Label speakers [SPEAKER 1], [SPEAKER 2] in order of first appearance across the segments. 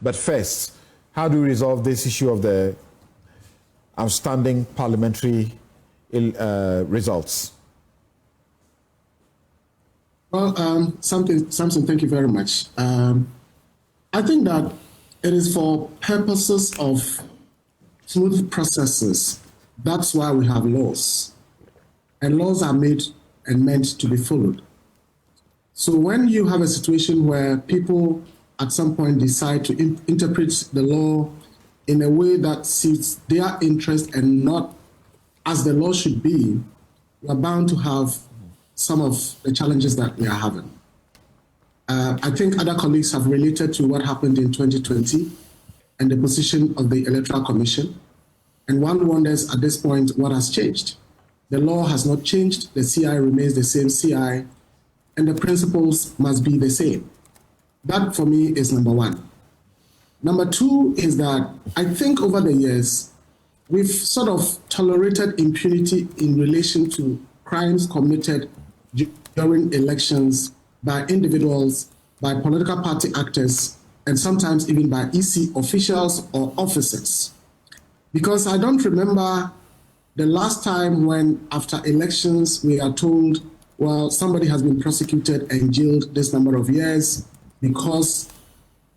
[SPEAKER 1] But first, how do we resolve this issue of the outstanding parliamentary results?
[SPEAKER 2] Well, Samson, thank you very much. I think that it is for purposes of smooth processes. That's why we have laws. And laws are made and meant to be followed. So when you have a situation where people at some point decide to interpret the law in a way that suits their interest and not as the law should be, we are bound to have some of the challenges that we are having. I think other colleagues have related to what happened in 2020 and the position of the Electoral Commission. And one wonders at this point what has changed. The law has not changed, the CI remains the same CI, and the principles must be the same. That for me is number one. Number two is that I think over the years, we've sort of tolerated impunity in relation to crimes committed during elections by individuals, by political party actors, and sometimes even by EC officials or officers. Because I don't remember the last time when after elections we are told, well, somebody has been prosecuted and jailed this number of years because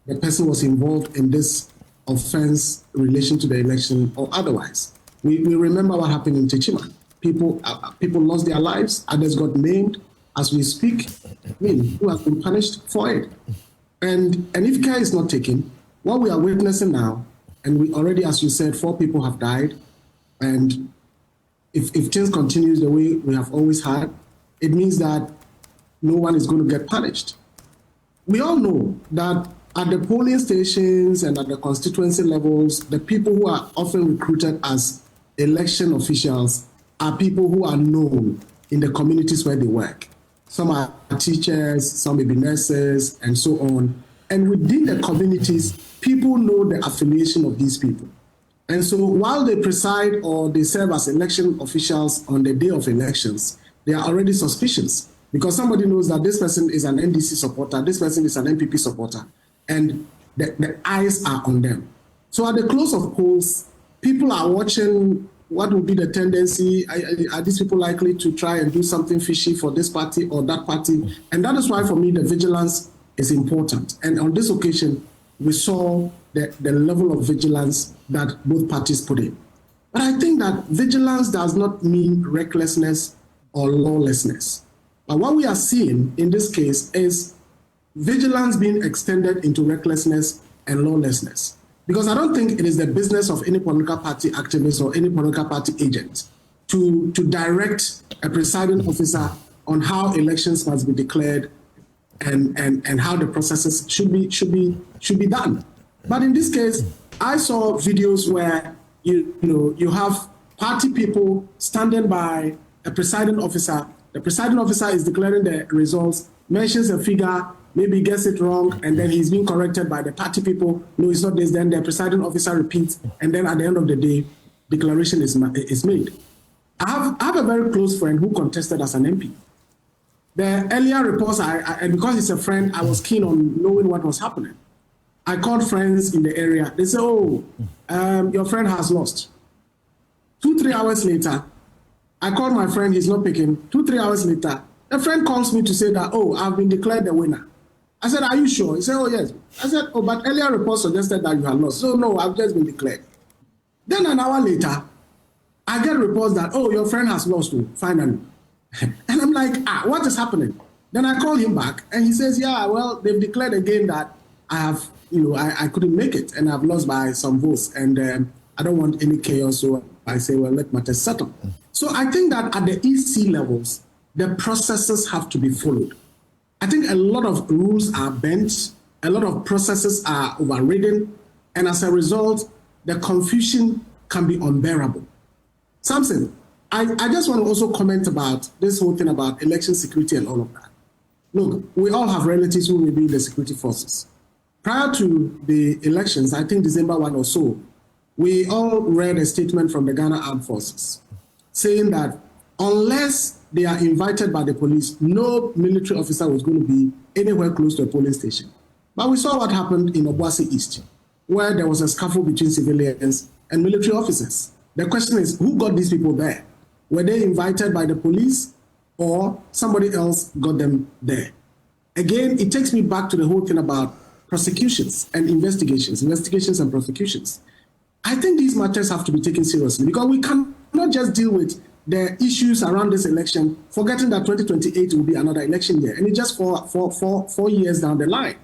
[SPEAKER 2] the person was involved in this offense in relation to the election or otherwise. We remember what happened in Techima. People lost their lives, others got named as we speak, who have been punished for it. And if care is not taken, what we are witnessing now, and we already, as you said, 4 people have died, and if things continue the way we have always had, it means that no one is going to get punished. We all know that at the polling stations and at the constituency levels, the people who are often recruited as election officials are people who are known in the communities where they work. Some are teachers, some may be nurses, and so on. And within the communities, people know the affiliation of these people. And so while they preside or they serve as election officials on the day of elections, they are already suspicious because somebody knows that this person is an NDC supporter, this person is an NPP supporter, and the eyes are on them. So at the close of polls, people are watching what will be the tendency. Are these people likely to try and do something fishy for this party or that party? And that is why, for me, the vigilance is important. And on this occasion, we saw the level of vigilance that both parties put in. But I think that vigilance does not mean recklessness or lawlessness. But what we are seeing in this case is vigilance being extended into recklessness and lawlessness. Because I don't think it is the business of any political party activist or any political party agent to direct a presiding officer on how elections must be declared and how the processes should be done. But in this case, I saw videos where you have party people standing by a presiding officer. The presiding officer is declaring the results, mentions a figure, maybe gets it wrong, and then he's being corrected by the party people. No, it's not this. Then the presiding officer repeats, and then at the end of the day, declaration is made. I have a very close friend who contested as an MP. The earlier reports, and because he's a friend, I was keen on knowing what was happening. I called friends in the area. They said, oh, your friend has lost. 2-3 hours later, I called my friend, he's not picking. 2-3 hours later, a friend calls me to say that, oh, I've been declared the winner. I said, are you sure? He said, oh, yes. I said, oh, but earlier reports suggested that you had lost. So, no, I've just been declared. Then an hour later, I get reports that, oh, your friend has lost, finally. And I'm like, what is happening? Then I call him back, and he says, yeah, well, they've declared again that I have, I couldn't make it, and I've lost by some votes, and I don't want any chaos, so I say, well, let matters settle. So I think that at the EC levels, the processes have to be followed. I think a lot of rules are bent, a lot of processes are overridden, and as a result, the confusion can be unbearable. Samson, I just want to also comment about this whole thing about election security and all of that. Look, we all have relatives who may be in the security forces. Prior to the elections, I think December 1 or so, we all read a statement from the Ghana Armed Forces saying that unless they are invited by the police, no military officer was going to be anywhere close to a polling station. But we saw what happened in Obuasi East. where there was a scuffle between civilians and military officers. The question is, who got these people there? Were they invited by the police or somebody else got them there? Again, it takes me back to the whole thing about prosecutions and investigations and prosecutions. I think these matters have to be taken seriously because we cannot just deal with the issues around this election, forgetting that 2028 will be another election year, and it's just for 4 years down the line.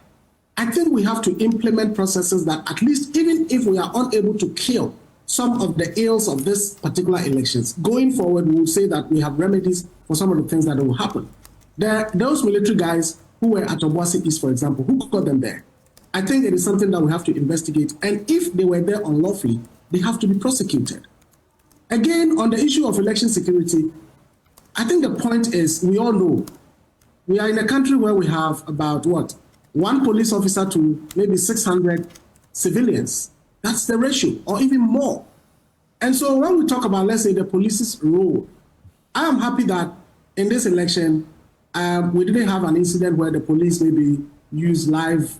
[SPEAKER 2] I think we have to implement processes that at least, even if we are unable to kill some of the ills of this particular elections, going forward, we will say that we have remedies for some of the things that will happen. Those military guys who were at Obuasi East, for example, who got them there? I think it is something that we have to investigate. And if they were there unlawfully, they have to be prosecuted. Again, on the issue of election security, I think the point is, we all know, we are in a country where we have about, one police officer to maybe 600 civilians. That's the ratio, or even more. And so when we talk about, let's say, the police's role, I am happy that in this election, we didn't have an incident where the police maybe used live,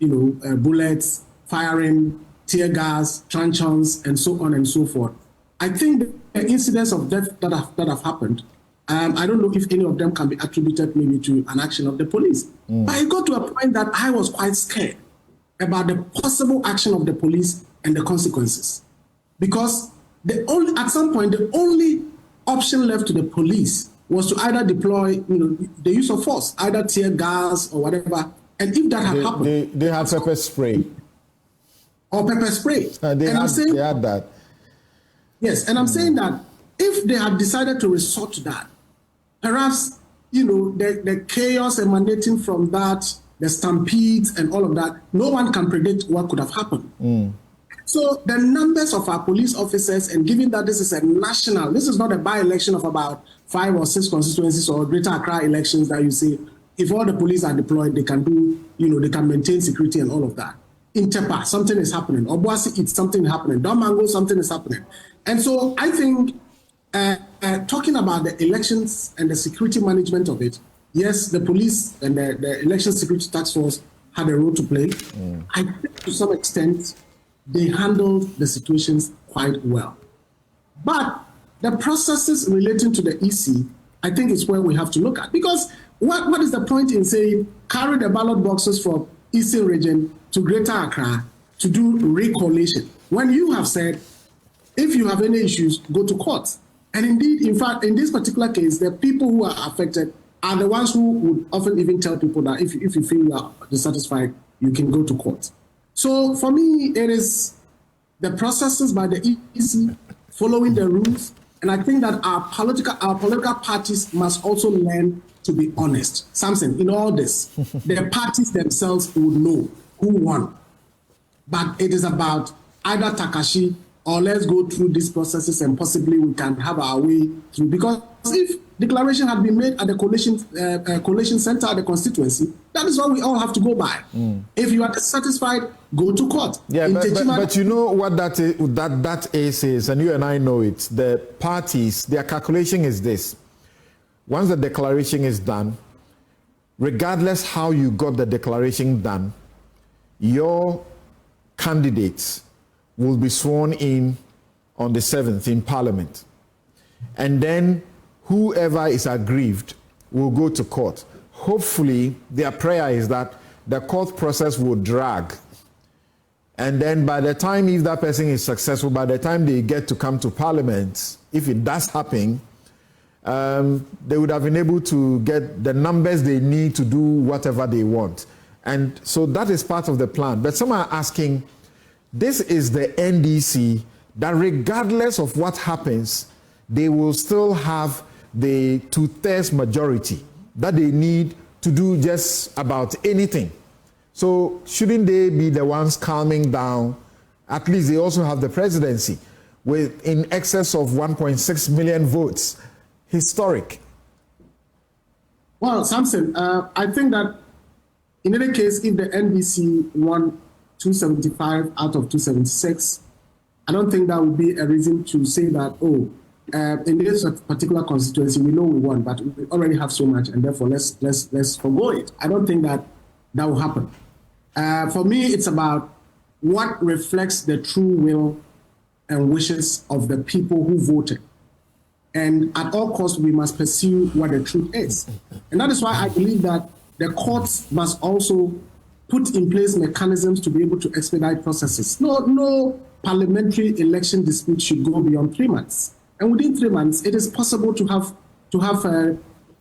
[SPEAKER 2] bullets, firing, tear gas, truncheons, and so on and so forth. I think the incidents of death that have happened, I don't know if any of them can be attributed maybe to an action of the police. But it got to a point that I was quite scared about the possible action of the police and the consequences. Because at some point, the only option left to the police was to either deploy the use of force, either tear gas or whatever. And if that had happened...
[SPEAKER 1] They had pepper spray.
[SPEAKER 2] Or pepper spray.
[SPEAKER 1] They had that.
[SPEAKER 2] Yes, and I'm saying that if they had decided to resort to that, perhaps, the chaos emanating from that, the stampedes and all of that, no one can predict what could have happened. So the numbers of our police officers, and given that this is a national, this is not a by-election of about 5 or 6 constituencies or Greater Accra elections that you see, if all the police are deployed, they can do, they can maintain security and all of that. In Tepa, something is happening. Obuasi, it's something happening. Domango, something is happening. And so I think talking about the elections and the security management of it, yes, the police and the Election Security Task Force had a role to play. I think to some extent, they handled the situations quite well. But the processes relating to the EC, I think is where we have to look at. Because what is the point in saying, carry the ballot boxes from Eastern region to Greater Accra to do recollation, when you have said, if you have any issues, go to court. And indeed, in fact, in this particular case, the people who are affected are the ones who would often even tell people that if you feel you are dissatisfied, you can go to court. So for me, it is the processes by the EC following the rules. And I think that our political parties must also learn to be honest. Samson, in all this, the parties themselves would know who won. But it is about either Takashi or let's go through these processes and possibly we can have our way through. Because if declaration had been made at the collation center at the constituency, that is what we all have to go by. If you are dissatisfied, go to court.
[SPEAKER 1] Yeah, but you know what that is, and you and I know it. The parties, their calculation is this. Once the declaration is done, regardless how you got the declaration done, your candidates will be sworn in on the 7th in Parliament. And then whoever is aggrieved will go to court. Hopefully, their prayer is that the court process will drag. And then by the time, if that person is successful, by the time they get to come to Parliament, if it does happen, they would have been able to get the numbers they need to do whatever they want. And so that is part of the plan. But some are asking, this is the NDC that regardless of what happens, they will still have the 2/3 majority that they need to do just about anything. So shouldn't they be the ones calming down? At least they also have the presidency with in excess of 1.6 million votes. Historic.
[SPEAKER 2] Well, Samson, I think that in any case, if the NDC won 275 out of 276, I don't think that would be a reason to say that, in this particular constituency, we know we won, but we already have so much, and therefore let's forgo it. I don't think that will happen. For me, it's about what reflects the true will and wishes of the people who voted. And at all costs, we must pursue what the truth is. And that is why I believe that the courts must also put in place mechanisms to be able to expedite processes. No parliamentary election dispute should go beyond 3 months. And within 3 months, it is possible to have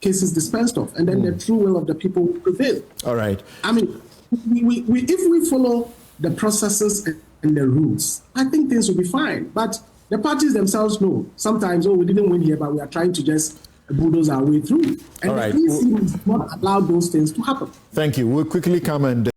[SPEAKER 2] cases dispensed of, and then the true will of the people will prevail.
[SPEAKER 1] All right.
[SPEAKER 2] I mean, if we follow the processes and the rules, I think things will be fine. But the parties themselves know sometimes, we didn't win here, but we are trying to just bulldoze our way through. And
[SPEAKER 1] all right.
[SPEAKER 2] the EC must not allow those things to happen.
[SPEAKER 1] Thank you. We'll quickly come and